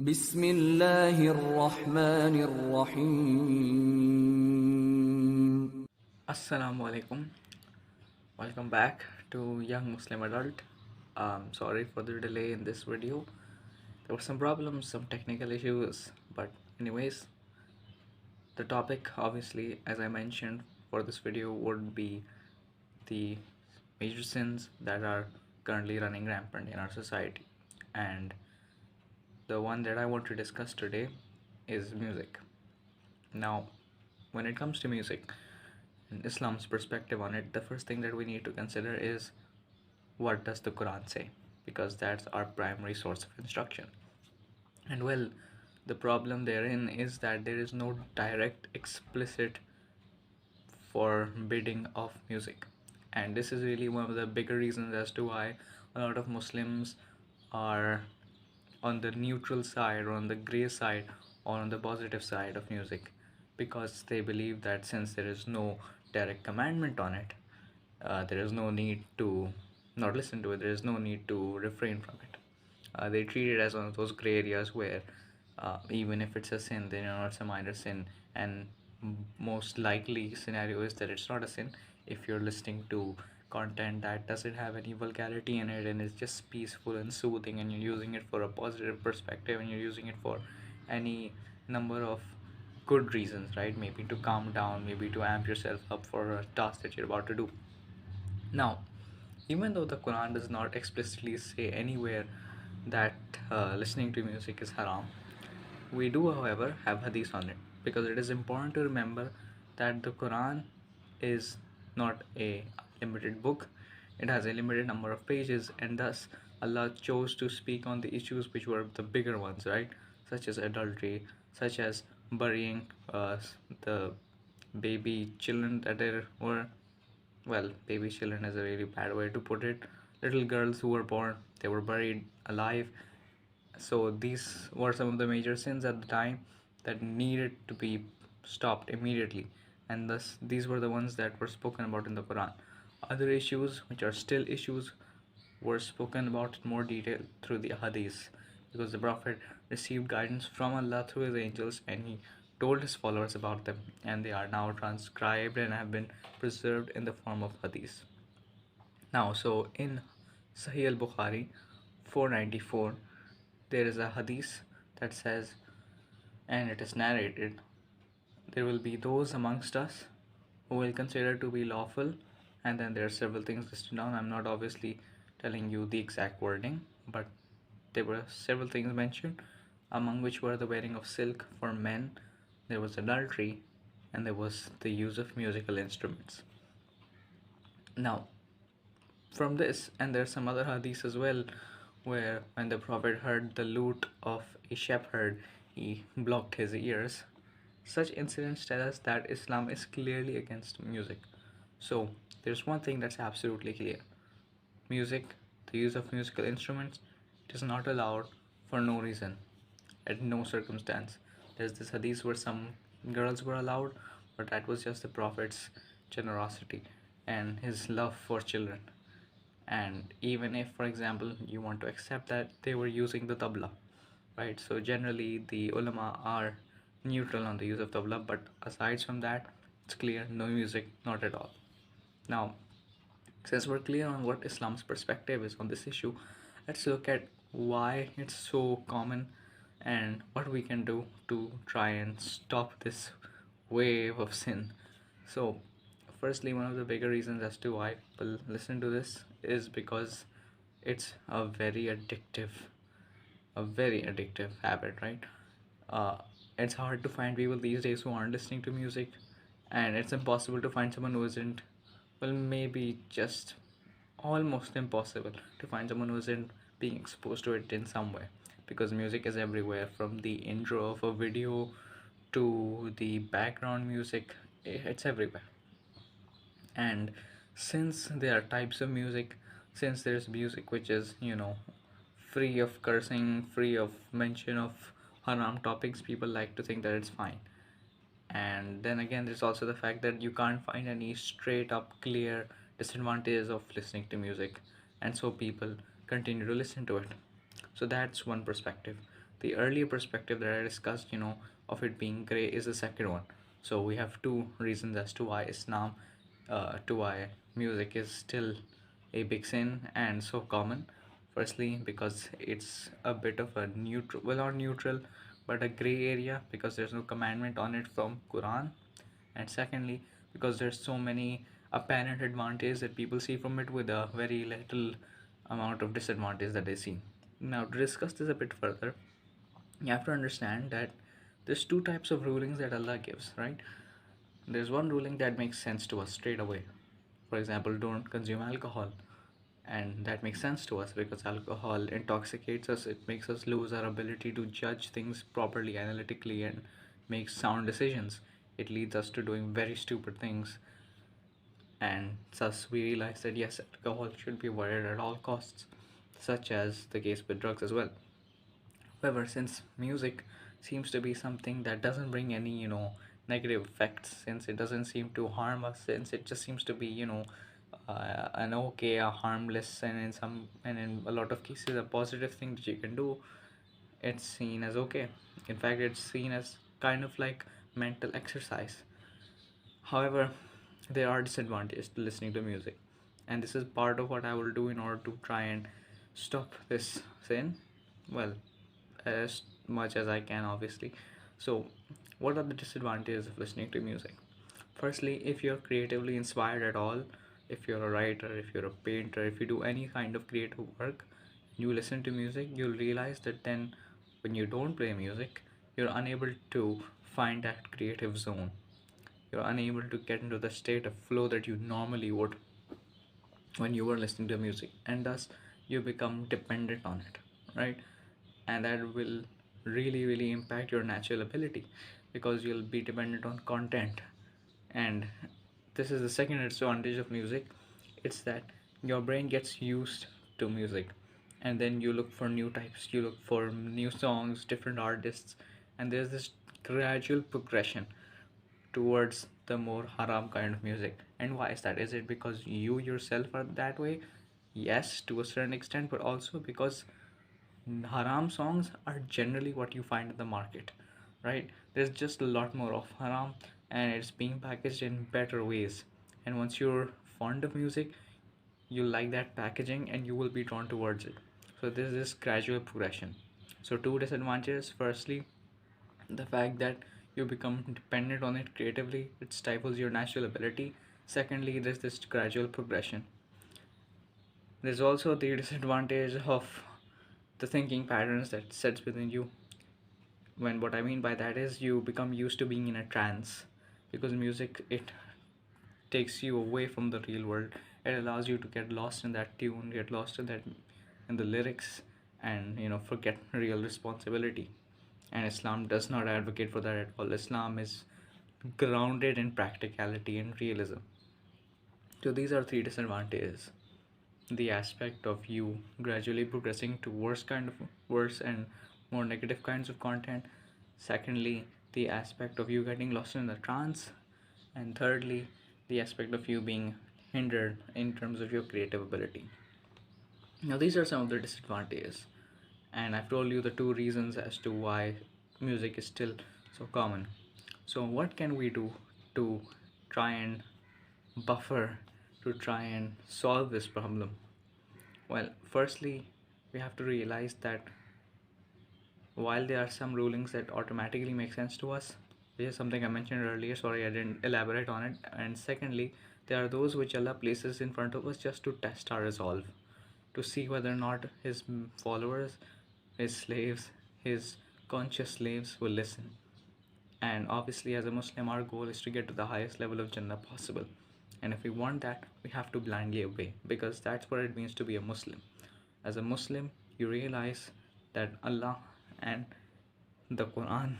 بسم الله الرحمن الرحيم. Assalamu alaikum. Welcome back to Young Muslim Adult. Sorry for the delay in this video. There were some problems, some technical issues, but anyways, the topic obviously, as I mentioned for this video, would be the major sins that are currently running rampant in our society. And the one that I want to discuss today is music. Now, when it comes to music, in Islam's perspective on it, the first thing that we need to consider is what does the Quran say? Because that's our primary source of instruction. And well, the problem therein is that there is no direct, explicit forbidding of music. And this is really one of the bigger reasons as to why a lot of Muslims are on the neutral side or on the gray side or on the positive side of music, because they believe that since there is no direct commandment on it, there is no need to not listen to it, there is no need to refrain from it. They treat it as one of those gray areas where even if it's a sin, then it's a minor sin, and most likely scenario is that it's not a sin if you're listening to content that doesn't have any vulgarity in it and is just peaceful and soothing, and you're using it for a positive perspective, and you're using it for any number of good reasons, right? Maybe to calm down, maybe to amp yourself up for a task that you're about to do. Now, even though the Quran does not explicitly say anywhere that listening to music is haram, we do, however, have hadith on it, because it is important to remember that the Quran is not a limited book. It has a limited number of pages, and thus Allah chose to speak on the issues which were the bigger ones, right? Such as adultery, such as burying the baby children that there were, well, baby children is a really bad way to put it. Little girls who were born, they were buried alive. So these were some of the major sins at the time that needed to be stopped immediately, and thus these were the ones that were spoken about in the Quran. Other issues, which are still issues, were spoken about in more detail through the hadiths, because the Prophet received guidance from Allah through his angels, and he told his followers about them, and they are now transcribed and have been preserved in the form of hadiths. Now, so in Sahih al-Bukhari 494, there is a hadith that says, and it is narrated, there will be those amongst us who will consider to be lawful, and then there are several things listed down. I'm not obviously telling you the exact wording, but there were several things mentioned, among which were the wearing of silk for men, there was adultery, and there was the use of musical instruments. Now, from this, and there are some other hadiths as well, where when the Prophet heard the lute of a shepherd, he blocked his ears. Such incidents tell us that Islam is clearly against music. So, there's one thing that's absolutely clear: music, the use of musical instruments, it is not allowed for no reason, at no circumstance. There's this hadith where some girls were allowed, but that was just the Prophet's generosity and his love for children. And even if, for example, you want to accept that they were using the tabla, right? So generally the ulama are neutral on the use of tabla, but aside from that, it's clear no music, not at all. Now, since we're clear on what Islam's perspective is on this issue, let's look at why it's so common and what we can do to try and stop this wave of sin. So, firstly, one of the bigger reasons as to why people listen to this is because it's a very addictive habit, right? Uh, it's hard to find people these days who aren't listening to music, and it's impossible to find someone who isn't. Well, maybe just almost impossible to find someone who isn't being exposed to it in some way, because music is everywhere, from the intro of a video to the background music, it's everywhere. And since there are types of music, since there's music which is, free of cursing, free of mention of haram topics, people like to think that it's fine. And then again, there's also the fact that you can't find any straight up clear disadvantages of listening to music, and so people continue to listen to it. So that's one perspective. The earlier perspective that I discussed, of it being gray is the second one. So we have two reasons as to why to why music is still a big sin and so common. Firstly, because it's a bit of a neutral, well, not neutral, but a gray area because there's no commandment on it from Quran. And secondly, because there's so many apparent advantages that people see from it with a very little amount of disadvantage that they see. Now, to discuss this a bit further, you have to understand that there's two types of rulings that Allah gives, right? There's one ruling that makes sense to us straight away. For example, don't consume alcohol. And that makes sense to us because alcohol intoxicates us, it makes us lose our ability to judge things properly, analytically, and make sound decisions. It leads us to doing very stupid things, and thus we realize that yes, alcohol should be avoided at all costs, such as the case with drugs as well. However, since music seems to be something that doesn't bring any, negative effects, since it doesn't seem to harm us, since it just seems to be, an okay, a harmless, and in a lot of cases, a positive thing that you can do, it's seen as okay. In fact, it's seen as kind of like mental exercise. However, there are disadvantages to listening to music, and this is part of what I will do in order to try and stop this sin. Well, as much as I can, obviously. So, what are the disadvantages of listening to music? Firstly, if you're creatively inspired at all, if you're a writer, if you're a painter, if you do any kind of creative work, you listen to music, you'll realize that then when you don't play music, you're unable to find that creative zone. You're unable to get into the state of flow that you normally would when you were listening to music, and thus you become dependent on it, right? And that will really impact your natural ability because you'll be dependent on content. And this is the second disadvantage of music, it's that your brain gets used to music, and then you look for new types, you look for new songs, different artists, and there's this gradual progression towards the more haram kind of music. And why is that? Is it because you yourself are that way? Yes, to a certain extent, but also because haram songs are generally what you find in the market, right? There's just a lot more of haram, and it's being packaged in better ways. And once you're fond of music, you like that packaging and you will be drawn towards it. So there's this gradual progression. So two disadvantages: firstly, the fact that you become dependent on it creatively, it stifles your natural ability. Secondly, there's this gradual progression. There's also the disadvantage of the thinking patterns that sets within you. When what I mean by that is you become used to being in a trance, because music, it takes you away from the real world. It allows you to get lost in that tune, get lost in the lyrics, and forget real responsibility. And Islam does not advocate for that at all. Islam is grounded in practicality and realism. So these are three disadvantages: the aspect of you gradually progressing to worse and more negative kinds of content. Secondly, the aspect of you getting lost in the trance. And thirdly, the aspect of you being hindered in terms of your creative ability. Now, these are some of the disadvantages, and I've told you the two reasons as to why music is still so common. So, what can we do to try and buffer, to try and solve this problem? Well, firstly, we have to realize that while there are some rulings that automatically make sense to us, which is something I mentioned earlier, sorry I didn't elaborate on it, and secondly, there are those which Allah places in front of us just to test our resolve, to see whether or not His followers, His slaves, His conscious slaves will listen. And obviously, as a Muslim, our goal is to get to the highest level of Jannah possible. And if we want that, we have to blindly obey, because that's what it means to be a Muslim. As a Muslim, you realize that Allah and the Quran,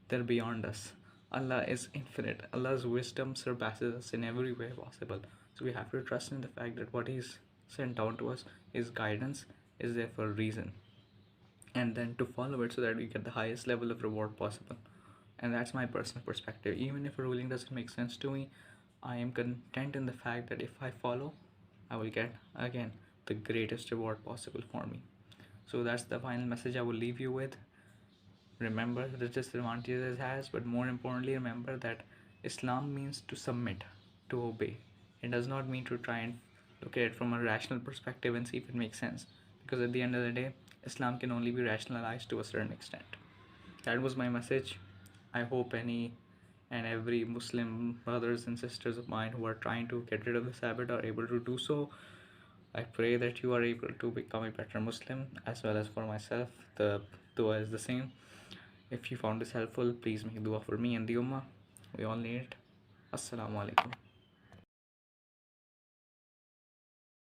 they're beyond us. Allah is infinite. Allah's wisdom surpasses us in every way possible. So we have to trust in the fact that what He's sent down to us, His guidance, is there for a reason. And then to follow it so that we get the highest level of reward possible. And that's my personal perspective. Even if a ruling doesn't make sense to me, I am content in the fact that if I follow, I will get again the greatest reward possible for me. So that's the final message I will leave you with. Remember the disadvantages it has, but more importantly, remember that Islam means to submit, to obey. It does not mean to try and look at it from a rational perspective and see if it makes sense. Because at the end of the day, Islam can only be rationalized to a certain extent. That was my message. I hope any and every Muslim brothers and sisters of mine who are trying to get rid of this habit are able to do so. I pray that you are able to become a better Muslim, as well as for myself. The dua is the same. If you found this helpful, please make dua for me and the Ummah. We all need it. Assalamu alaikum.